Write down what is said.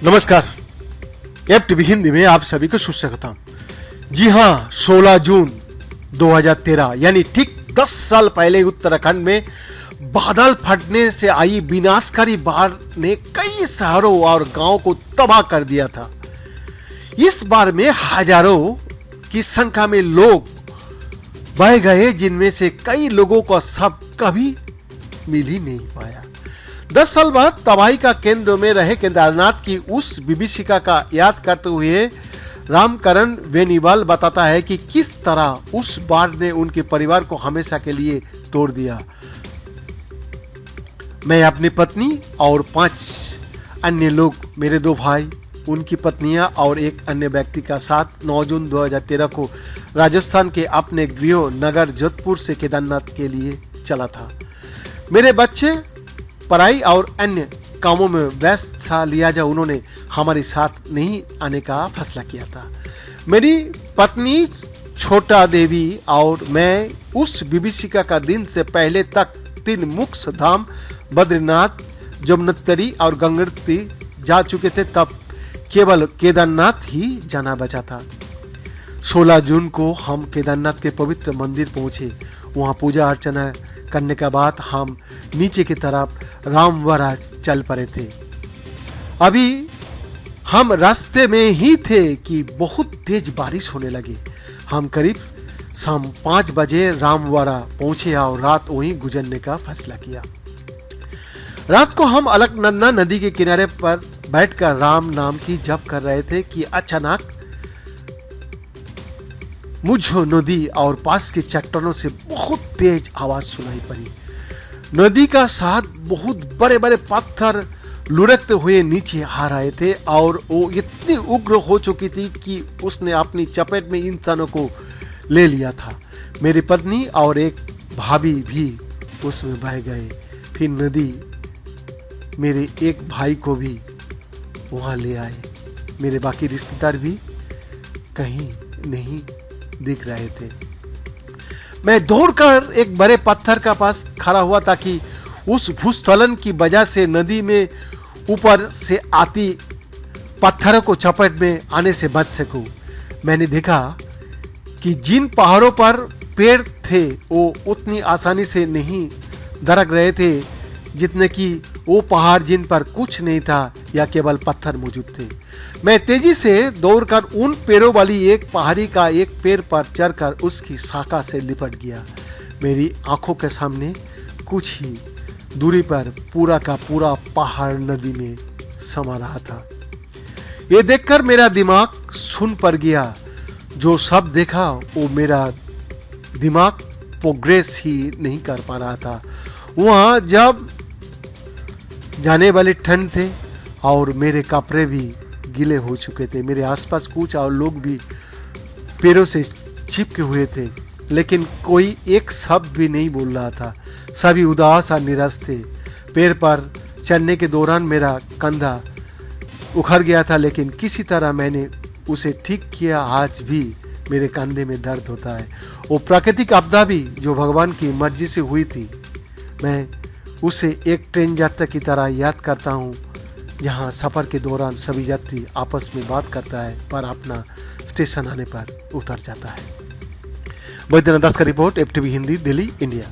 नमस्कार। F TV Hindi में आप सभी को सुस्वागतम। जी हाँ, 16 जून 2013 यानी ठीक 10 साल पहले उत्तराखंड में बादल फटने से आई विनाशकारी बाढ़ ने कई शहरों और गांवों को तबाह कर दिया था। इस बार में हजारों की संख्या में लोग बह गए, जिनमें से कई लोगों का शव कभी मिल ही नहीं पाया। 10 साल बाद तबाही का केंद्र में रहे केदारनाथ की उस विभीषिका का याद करते हुए रामकरण बेनीवाल बताता है कि किस तरह उस बाढ़ ने उनके परिवार को हमेशा के लिए तोड़ दिया। मैं अपनी पत्नी और 5 अन्य लोग, मेरे 2 भाई, उनकी पत्नियां और एक अन्य व्यक्ति का साथ 9 जून 2013 को राजस्थान के अपने गृह नगर जोधपुर से केदारनाथ के लिए चला था। मेरे बच्चे पढ़ाई और अन्य कामों में व्यस्त था, लिहाजा उन्होंने हमारे साथ नहीं आने का फैसला किया था। मेरी पत्नी छोटा देवी और मैं उस विभीषिका का दिन से पहले तक 3 मुख्य धाम बद्रीनाथ, जमुनोत्री और गंगोत्री जा चुके थे। तब केवल केदारनाथ ही जाना बचा था। 16 जून को हम केदारनाथ के पवित्र मंदिर पहुंचे। वहां पूजा अर्चना करने के बाद हम नीचे की तरफ रामवरा चल पड़े थे। अभी हम रास्ते में ही थे कि बहुत तेज बारिश होने लगी। हम करीब शाम 5 बजे रामवरा पहुंचे और रात वहीं गुजरने का फैसला किया। रात को हम अलकनंदा नदी के किनारे पर बैठकर राम नाम की जप कर रहे थे कि अचानक मुझे नदी और पास की चट्टानों से बहुत तेज आवाज सुनाई पड़ी। नदी का साथ बहुत बड़े बड़े पत्थर लुढ़कते हुए नीचे आ रहे थे और वो इतनी उग्र हो चुकी थी कि उसने अपनी चपेट में इंसानों को ले लिया था। मेरी पत्नी और एक भाभी भी उसमें बह गए। फिर नदी मेरे एक भाई को भी वहां ले आए। मेरे बाकी रिश्तेदार भी कहीं नहीं दिख रहे थे। मैं दौड़कर एक बड़े पत्थर का पास खड़ा हुआ ताकि उस भूस्खलन की वजह से नदी में ऊपर से आती पत्थरों को चपेट में आने से बच सकूं। मैंने देखा कि जिन पहाड़ों पर पेड़ थे वो उतनी आसानी से नहीं दरक रहे थे जितने कि वो पहाड़ जिन पर कुछ नहीं था या केवल पत्थर मौजूद थे। मैं तेजी से दौड़कर उन पेड़ों वाली एक पहाड़ी का एक पेड़ पर चढ़कर उसकी शाखा से लिपट गया। मेरी आंखों के सामने कुछ ही दूरी पर पूरा का पूरा पहाड़ नदी में समा रहा था। ये देखकर मेरा दिमाग सुन पड़ गया। जो सब देखा वो मेरा दिमाग प्रोग्रेस ही नहीं कर पा रहा था। वहाँ जब जाने वाले ठंड थे और मेरे कपड़े भी गीले हो चुके थे। मेरे आसपास कुछ और लोग भी पेड़ों से चिपके हुए थे, लेकिन कोई एक शब्द भी नहीं बोल रहा था। सभी उदास और निराश थे। पेड़ पर चढ़ने के दौरान मेरा कंधा उखड़ गया था, लेकिन किसी तरह मैंने उसे ठीक किया। आज भी मेरे कंधे में दर्द होता है। वो प्राकृतिक आपदा भी जो भगवान की मर्जी से हुई थी, मैं उसे एक ट्रेन यात्रा की तरह याद करता हूँ, जहाँ सफ़र के दौरान सभी यात्री आपस में बात करता है पर अपना स्टेशन आने पर उतर जाता है। बैद्यनाथ दास का report, F TV Hindi, Delhi, India.